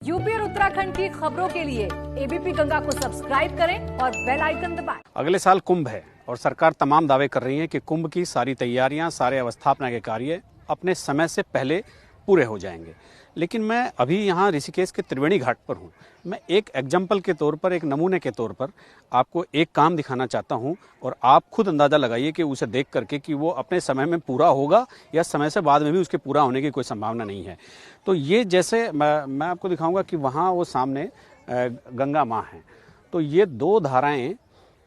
UP और उत्तराखंड की खबरों के लिए एबीपी गंगा को सब्सक्राइब करें और बेल आइकन दबाएं। अगले साल कुंभ है और सरकार तमाम दावे कर रही है कि कुंभ की सारी तैयारियां, सारे अवस्थापना के कार्य अपने समय से पहले पूरे हो जाएंगे। लेकिन मैं अभी यहाँ ऋषिकेश के त्रिवेणी घाट पर हूँ। मैं एक एग्जाम्पल के तौर पर, एक नमूने के तौर पर आपको एक काम दिखाना चाहता हूँ और आप खुद अंदाज़ा लगाइए कि उसे देख करके कि वो अपने समय में पूरा होगा या समय से बाद में भी उसके पूरा होने की कोई संभावना नहीं है। तो ये जैसे मैं आपको दिखाऊंगा कि वहाँ वो सामने गंगा माँ हैं। तो ये दो धाराएँ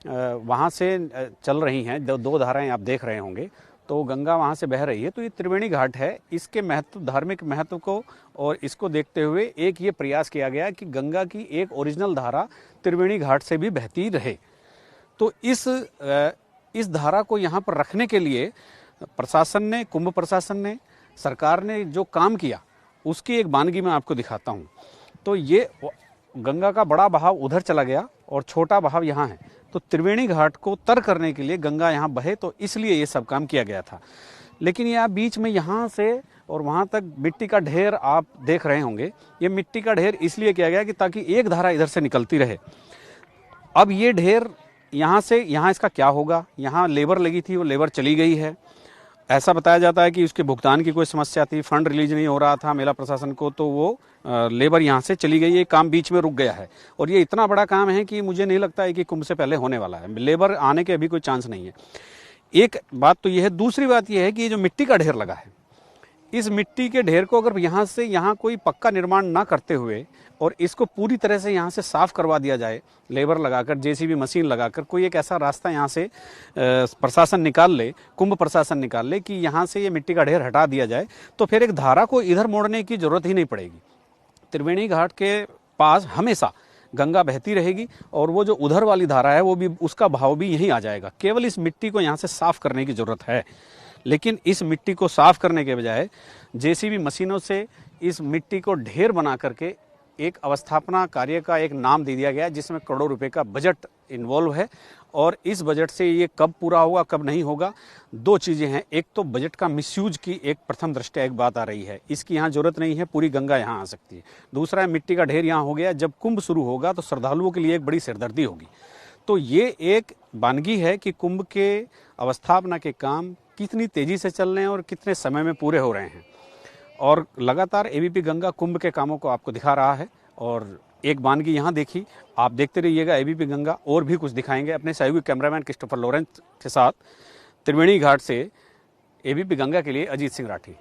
वहाँ से चल रही हैं, दो धाराएँ आप देख रहे होंगे। तो गंगा वहाँ से बह रही है। तो ये त्रिवेणी घाट है। इसके महत्व, धार्मिक महत्व को और इसको देखते हुए एक ये प्रयास किया गया कि गंगा की एक ओरिजिनल धारा त्रिवेणी घाट से भी बहती रहे। तो इस धारा को यहाँ पर रखने के लिए प्रशासन ने, कुंभ प्रशासन ने, सरकार ने जो काम किया उसकी एक वानगी मैं आपको दिखाता हूँ। तो ये गंगा का बड़ा बहाव उधर चला गया और छोटा बहाव यहाँ है। तो त्रिवेणी घाट को तर करने के लिए गंगा यहाँ बहे, तो इसलिए ये सब काम किया गया था। लेकिन ये आप बीच में यहाँ से और वहाँ तक मिट्टी का ढेर आप देख रहे होंगे। ये मिट्टी का ढेर इसलिए किया गया कि ताकि एक धारा इधर से निकलती रहे। अब ये ढेर यहाँ से यहाँ इसका क्या होगा? यहाँ लेबर लगी थी, वो लेबर चली गई है। ऐसा बताया जाता है कि उसके भुगतान की कोई समस्या थी, फंड रिलीज नहीं हो रहा था मेला प्रशासन को, तो वो लेबर यहाँ से चली गई। ये काम बीच में रुक गया है और ये इतना बड़ा काम है कि मुझे नहीं लगता है कि कुंभ से पहले होने वाला है। लेबर आने के अभी कोई चांस नहीं है। एक बात तो ये है। दूसरी बात ये है कि ये जो मिट्टी का ढेर लगा है, इस मिट्टी के ढेर को अगर यहाँ से यहाँ कोई पक्का निर्माण ना करते हुए और इसको पूरी तरह से यहाँ से साफ करवा दिया जाए, लेबर लगाकर, जेसीबी मशीन लगाकर, कोई एक ऐसा रास्ता यहाँ से प्रशासन निकाल ले, कुंभ प्रशासन निकाल ले कि यहाँ से ये मिट्टी का ढेर हटा दिया जाए, तो फिर एक धारा को इधर मोड़ने की जरूरत ही नहीं पड़ेगी। त्रिवेणी घाट के पास हमेशा गंगा बहती रहेगी और वो जो उधर वाली धारा है वो भी, उसका भाव भी यहीं आ जाएगा। केवल इस मिट्टी को यहाँ से साफ करने की जरूरत है। लेकिन इस मिट्टी को साफ करने के बजाय जेसीबी मशीनों से इस मिट्टी को ढेर बना करके एक अवस्थापना कार्य का एक नाम दे दिया गया, जिसमें करोड़ों रुपए का बजट इन्वॉल्व है। और इस बजट से ये कब पूरा होगा, कब नहीं होगा, दो चीज़ें हैं। एक तो बजट का मिसयूज की एक प्रथम दृष्टया एक बात आ रही है, इसकी यहाँ जरूरत नहीं है, पूरी गंगा यहाँ आ सकती है। दूसरा है मिट्टी का ढेर यहाँ हो गया। जब कुंभ शुरू होगा तो श्रद्धालुओं के लिए एक बड़ी सिरदर्दी होगी। तो ये एक वानगी है कि कुंभ के अवस्थापना के काम कितनी तेजी से चल रहे हैं और कितने समय में पूरे हो रहे हैं। और लगातार एबीपी गंगा कुंभ के कामों को आपको दिखा रहा है। और एक वानगी यहाँ देखी, आप देखते रहिएगा एबीपी गंगा। और भी कुछ दिखाएंगे अपने सहयोगी कैमरामैन क्रिस्टोफर लॉरेंस के साथ। त्रिवेणी घाट से एबीपी गंगा के लिए अजीत सिंह राठी।